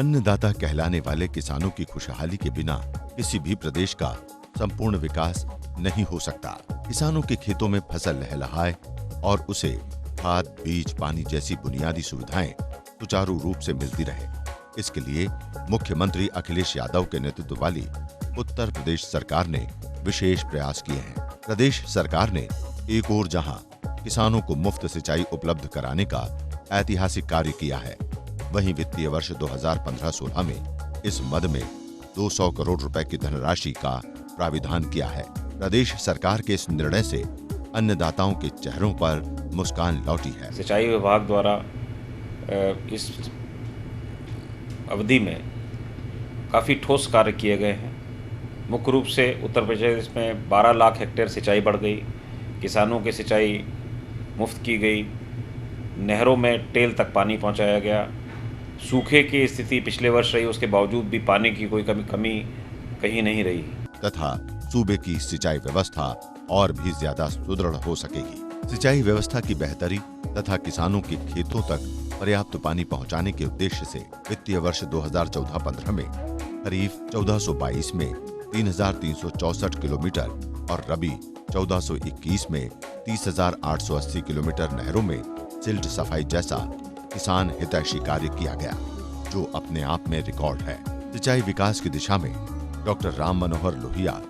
अन्नदाता कहलाने वाले किसानों की खुशहाली के बिना किसी भी प्रदेश का संपूर्ण विकास नहीं हो सकता। किसानों के खेतों में फसल लहलहाए और उसे खाद, बीज, पानी जैसी बुनियादी सुविधाएं सुचारू रूप से मिलती रहे, इसके लिए मुख्यमंत्री अखिलेश यादव के नेतृत्व वाली उत्तर प्रदेश सरकार ने विशेष प्रयास किए हैं। प्रदेश सरकार ने एक ओर जहां किसानों को मुफ्त सिंचाई उपलब्ध कराने का ऐतिहासिक कार्य किया है, वहीं वित्तीय वर्ष 2015-16 में इस मद में 200 करोड़ रुपए की धनराशि का प्राविधान किया है। प्रदेश सरकार के इस निर्णय से अन्नदाताओं के चेहरों पर मुस्कान लौटी है। सिंचाई विभाग द्वारा इस अवधि में काफ़ी ठोस कार्य किए गए हैं। मुख्य रूप से उत्तर प्रदेश में 12 लाख हेक्टेयर सिंचाई बढ़ गई, किसानों की सिंचाई मुफ्त की गई, नहरों में टेल तक पानी पहुंचाया गया। सूखे की स्थिति पिछले वर्ष रही, उसके बावजूद भी पानी की कोई कमी कहीं नहीं रही तथा सूबे की सिंचाई व्यवस्था और भी ज्यादा सुदृढ़ हो सकेगी। सिंचाई व्यवस्था की बेहतरी तथा किसानों के खेतों तक पर्याप्त पानी पहुंचाने के उद्देश्य से वित्तीय वर्ष 2014-15 में खरीफ 1422 में 3,364 किलोमीटर और रबी 1421 में 30,880 किलोमीटर नहरों में सिल्ट सफाई जैसा किसान हितैषी कार्य किया गया, जो अपने आप में रिकॉर्ड है। सिंचाई विकास की दिशा में डॉक्टर राम मनोहर लोहिया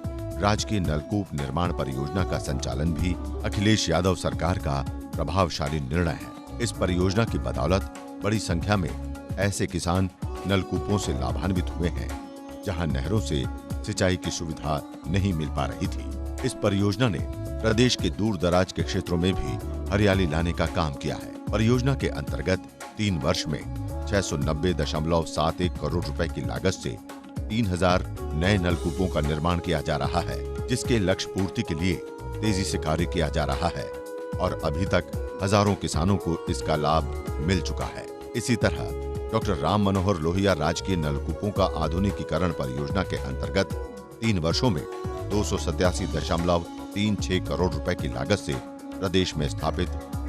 राजकीय नलकूप निर्माण परियोजना का संचालन भी अखिलेश यादव सरकार का प्रभावशाली निर्णय है। इस परियोजना की बदौलत बड़ी संख्या में ऐसे किसान नलकूपों से लाभान्वित हुए हैं जहां नहरों से सिंचाई की सुविधा नहीं मिल पा रही थी। इस परियोजना ने प्रदेश के दूर दराज के क्षेत्रों में भी हरियाली लाने का काम किया है। परियोजना के अंतर्गत 3 वर्ष में 690.71 करोड़ रुपए की लागत से 3000 नए नलकूपों का निर्माण किया जा रहा है, जिसके लक्ष्य पूर्ति के लिए तेजी से कार्य किया जा रहा है और अभी तक हजारों किसानों को इसका लाभ मिल चुका है। इसी तरह डॉक्टर राम मनोहर लोहिया राजकीय नलकूपों का आधुनिकीकरण परियोजना के अंतर्गत 3 वर्षों में 287.36 करोड़ रुपए की लागत से प्रदेश में स्थापित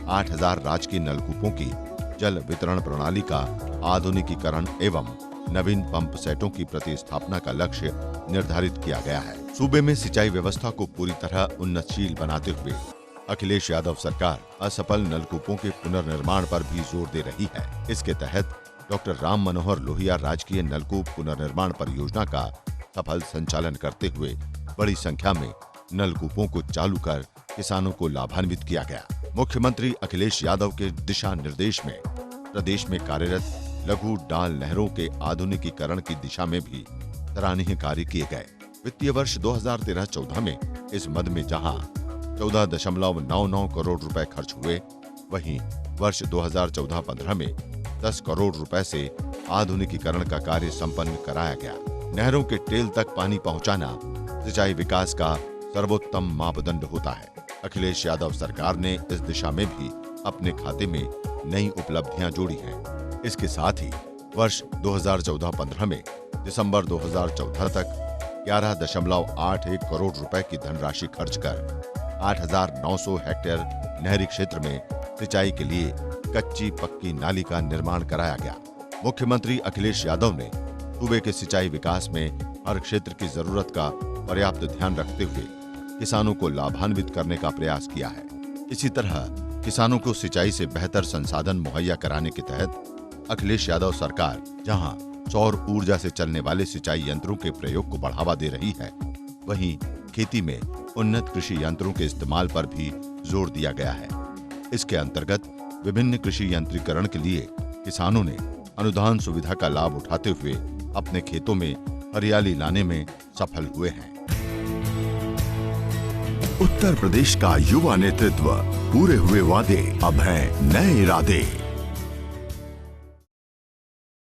8000 राजकीय नलकूपों की जल वितरण प्रणाली का आधुनिकीकरण एवं नवीन पंप सेटों की प्रतिस्थापना का लक्ष्य निर्धारित किया गया है। सूबे में सिंचाई व्यवस्था को पूरी तरह उन्नतशील बनाते हुए अखिलेश यादव सरकार असफल नलकूपों के पुनर्निर्माण पर भी जोर दे रही है। इसके तहत डॉक्टर राम मनोहर लोहिया राजकीय नलकूप पुनर्निर्माण परियोजना का सफल संचालन करते हुए बड़ी संख्या में नलकूपों को चालू कर किसानों को लाभान्वित किया गया। मुख्यमंत्री अखिलेश यादव के दिशा निर्देश में प्रदेश में कार्यरत लघु डाल नहरों के आधुनिकीकरण की दिशा में भी सराहनीय कार्य किए गए। वित्तीय वर्ष 2013-14 में इस मद में जहां 14.99 करोड़ रुपए खर्च हुए, वहीं वर्ष 2014-15 में 10 करोड़ रुपए से आधुनिकीकरण का कार्य संपन्न कराया गया। नहरों के टेल तक पानी पहुंचाना सिंचाई विकास का सर्वोत्तम मापदंड होता है। अखिलेश यादव सरकार ने इस दिशा में भी अपने खाते में नई उपलब्धियां जोड़ी हैं। इसके साथ ही वर्ष 2014-15 में दिसंबर 2014 तक 11.81 करोड़ रुपए की धनराशि खर्च कर 8,900 हेक्टेयर नहरी क्षेत्र में सिंचाई के लिए कच्ची पक्की नाली का निर्माण कराया गया। मुख्यमंत्री अखिलेश यादव ने सूबे के सिंचाई विकास में हर क्षेत्र की जरूरत का पर्याप्त ध्यान रखते हुए किसानों को लाभान्वित करने का प्रयास किया है। इसी तरह किसानों को सिंचाई से बेहतर संसाधन मुहैया कराने के तहत अखिलेश यादव सरकार जहां सौर ऊर्जा से चलने वाले सिंचाई यंत्रों के प्रयोग को बढ़ावा दे रही है, वहीं खेती में उन्नत कृषि यंत्रों के इस्तेमाल पर भी जोर दिया गया है। इसके अंतर्गत विभिन्न कृषि यंत्रीकरण के लिए किसानों ने अनुदान सुविधा का लाभ उठाते हुए अपने खेतों में हरियाली लाने में सफल हुए हैं। उत्तर प्रदेश का युवा नेतृत्व, पूरे हुए वादे, अब हैं नए इरादे।